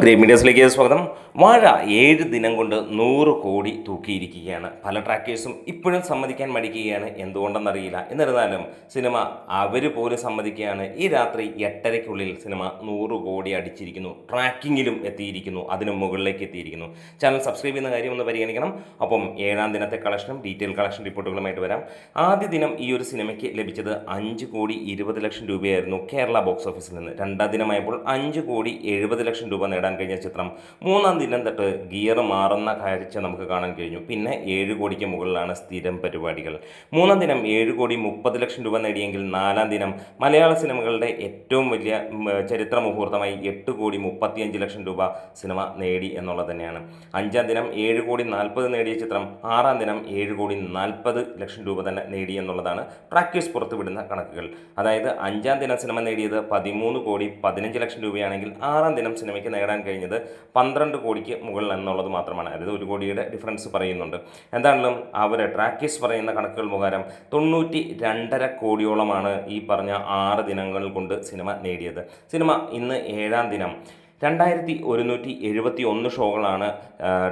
Great മീഡിയസിലേക്ക് സ്വാഗതം. വാഴ 7 ദിനം കൊണ്ട് 100 കോടി തൂക്കിയിരിക്കുകയാണ്. പല ട്രാക്കേഴ്സും ഇപ്പോഴും സമ്മതിക്കാൻ മടിക്കുകയാണ്, എന്തുകൊണ്ടെന്നറിയില്ല. എന്നിരുന്നാലും സിനിമ അവർ പോലും സമ്മതിക്കുകയാണ്, ഈ രാത്രി 8:30-ക്കുള്ളിൽ സിനിമ 100 കോടി അടിച്ചിരിക്കുന്നു, ട്രാക്കിങ്ങിലും എത്തിയിരിക്കുന്നു, അതിന് മുകളിലേക്ക് എത്തിയിരിക്കുന്നു. ചാനൽ സബ്സ്ക്രൈബ് ചെയ്യുന്ന കാര്യം ഒന്ന് പരിഗണിക്കണം. അപ്പം 7-ാം ദിനത്തെ കളക്ഷനും ഡീറ്റെയിൽ കളക്ഷൻ റിപ്പോർട്ടുകളുമായിട്ട് വരാം. ആദ്യ ദിനം ഈ ഒരു സിനിമയ്ക്ക് ലഭിച്ചത് 5,20,00,000 രൂപയായിരുന്നു കേരള ബോക്സ് ഓഫീസിൽ നിന്ന്. 2-ാം ദിനമായപ്പോൾ 5,70,00,000 രൂപ നേടാൻ കഴിഞ്ഞ ചിത്രം 3-ാം ദിനം തൊട്ട് ഗിയർ മാറുന്ന കാഴ്ച നമുക്ക് കാണാൻ കഴിഞ്ഞു. പിന്നെ 7 കോടിക്ക് മുകളിലാണ് സ്ഥിരം പരിപാടികൾ. 3-ാം ദിനം 7,30,00,000 രൂപ നേടിയെങ്കിൽ 4-ാം ദിനം മലയാള സിനിമകളുടെ ഏറ്റവും വലിയ ചരിത്ര മുഹൂർത്തമായി 8,35,00,000 രൂപ സിനിമ നേടി എന്നുള്ളത് തന്നെയാണ്. 5-ാം ദിനം 7,40,00,000 നേടിയ ചിത്രം 6-ാം ദിനം 7,40,00,000 രൂപ തന്നെ നേടി എന്നുള്ളതാണ് ട്രാക്കേഴ്സ് പുറത്തുവിടുന്ന കണക്കുകൾ. അതായത് 5-ാം ദിനം സിനിമ നേടിയത് 13,15,00,000 രൂപയാണെങ്കിൽ 6-ാം ദിനം സിനിമയ്ക്ക് നേടാൻ കഴിഞ്ഞത് 12 കോടിക്ക് മുകളിൽ എന്നുള്ളത് മാത്രമാണ്. അതായത് 1 കോടിയുടെ ഡിഫറൻസ് പറയുന്നുണ്ട്. എന്താണെങ്കിലും അവർ ട്രാക്കേഴ്സ് പറയുന്ന കണക്കുകൾ മുഖാരം 92.5 കോടിയോളമാണ് ഈ പറഞ്ഞ 6 ദിനങ്ങൾ കൊണ്ട് സിനിമ നേടിയത്. സിനിമ ഇന്ന് 7-ാം ദിനം 2,171 ഷോകളാണ്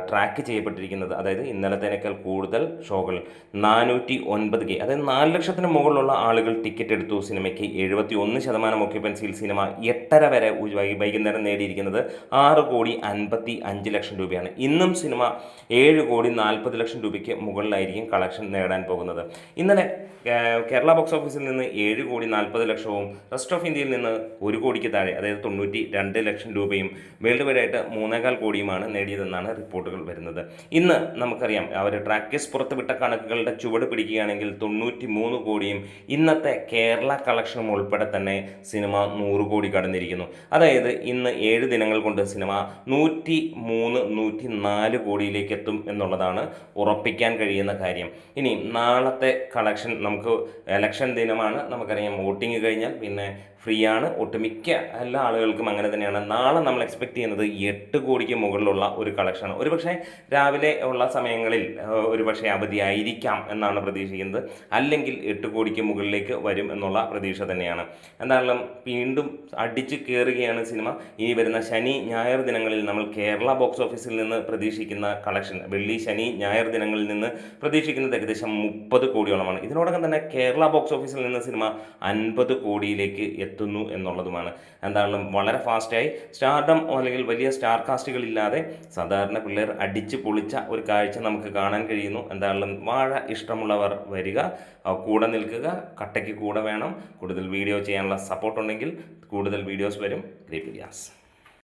ട്രാക്ക് ചെയ്യപ്പെട്ടിരിക്കുന്നത്. അതായത് ഇന്നലത്തേനേക്കാൾ കൂടുതൽ ഷോകൾ 409K, അതായത് 4 ലക്ഷത്തിന് മുകളിലുള്ള ആളുകൾ ടിക്കറ്റ് എടുത്തു സിനിമയ്ക്ക്. 71% ഒക്യുപ്പൻസിയിൽ സിനിമ 8:30 വരെ വൈകുന്നേരം നേടിയിരിക്കുന്നത് 6,55,00,000 രൂപയാണ്. ഇന്നും സിനിമ 7,40,00,000 രൂപയ്ക്ക് മുകളിലായിരിക്കും കളക്ഷൻ നേടാൻ പോകുന്നത്. ഇന്നലെ കേരള ബോക്സ് ഓഫീസിൽ നിന്ന് 7,40,00,000 റെസ്റ്റ് ഓഫ് ഇന്ത്യയിൽ നിന്ന് 1 കോടിക്ക് താഴെ, അതായത് 92 രൂപയും വേൾഡ് വൈഡ് ആയിട്ട് 3.25 കോടിയുമാണ് നേടിയതെന്നാണ് റിപ്പോർട്ടുകൾ വരുന്നത്. ഇന്ന് നമുക്കറിയാം, അവർ ട്രാക്കേഴ്സ് പുറത്തുവിട്ട കണക്കുകളുടെ ചുവട് പിടിക്കുകയാണെങ്കിൽ 93 കോടിയും ഇന്നത്തെ കേരള കളക്ഷനും ഉൾപ്പെടെ തന്നെ സിനിമ 100 കോടി കടന്നിരിക്കുന്നു. അതായത് ഇന്ന് 7 ദിനങ്ങൾ കൊണ്ട് സിനിമ 103-104 കോടിയിലേക്ക് എത്തും എന്നുള്ളതാണ് ഉറപ്പിക്കാൻ കഴിയുന്ന കാര്യം. ഇനി നാളത്തെ കളക്ഷൻ, നമുക്ക് ഇലക്ഷൻ ദിനമാണ്, നമുക്കറിയാം. വോട്ടിങ് കഴിഞ്ഞാൽ പിന്നെ ഫ്രീ ആണ്. ഒട്ടുമിക്ക എല്ലാ ആളുകൾക്കും അങ്ങനെ തന്നെയാണ്. നാളെ നമ്മൾ എക്സ്പെക്റ്റ് ചെയ്യുന്നത് 8 കോടിക്ക് മുകളിലുള്ള ഒരു കളക്ഷനാണ്. ഒരുപക്ഷെ രാവിലെ ഉള്ള സമയങ്ങളിൽ ഒരുപക്ഷെ അവധിയായിരിക്കാം എന്നാണ് പ്രതീക്ഷിക്കുന്നത്. അല്ലെങ്കിൽ 8 കോടിക്ക് മുകളിലേക്ക് വരും എന്നുള്ള പ്രതീക്ഷ തന്നെയാണ്. എന്തായാലും വീണ്ടും അടിച്ചു കയറുകയാണ് സിനിമ. ഇനി വരുന്ന ശനി ഞായർ ദിനങ്ങളിൽ നമ്മൾ കേരള ബോക്സ് ഓഫീസിൽ നിന്ന് പ്രതീക്ഷിക്കുന്ന കളക്ഷൻ, വെള്ളി ശനി ഞായർ ദിനങ്ങളിൽ നിന്ന് പ്രതീക്ഷിക്കുന്നത് ഏകദേശം 30 കോടിയോളമാണ്. ഇതിനോടകം തന്നെ കേരള ബോക്സ് ഓഫീസിൽ നിന്ന് സിനിമ 50 കോടിയിലേക്ക് എത്തുന്നു എന്നുള്ളതുമാണ്. എന്തായാലും വളരെ ഫാസ്റ്റായി സ്റ്റാർഡം അല്ലെങ്കിൽ വലിയ സ്റ്റാർ കാസ്റ്റുകളില്ലാതെ സാധാരണ പിള്ളേർ അടിച്ച് പൊളിച്ച ഒരു കാഴ്ച നമുക്ക് കാണാൻ കഴിയുന്നു. എന്തായാലും വാഴ ഇഷ്ടമുള്ളവർ വരിക, കൂടെ നിൽക്കുക, കട്ടയ്ക്ക് കൂടെ വേണം. കൂടുതൽ വീഡിയോ ചെയ്യാനുള്ള സപ്പോർട്ട് ഉണ്ടെങ്കിൽ കൂടുതൽ വീഡിയോസ് വരും. Great medias.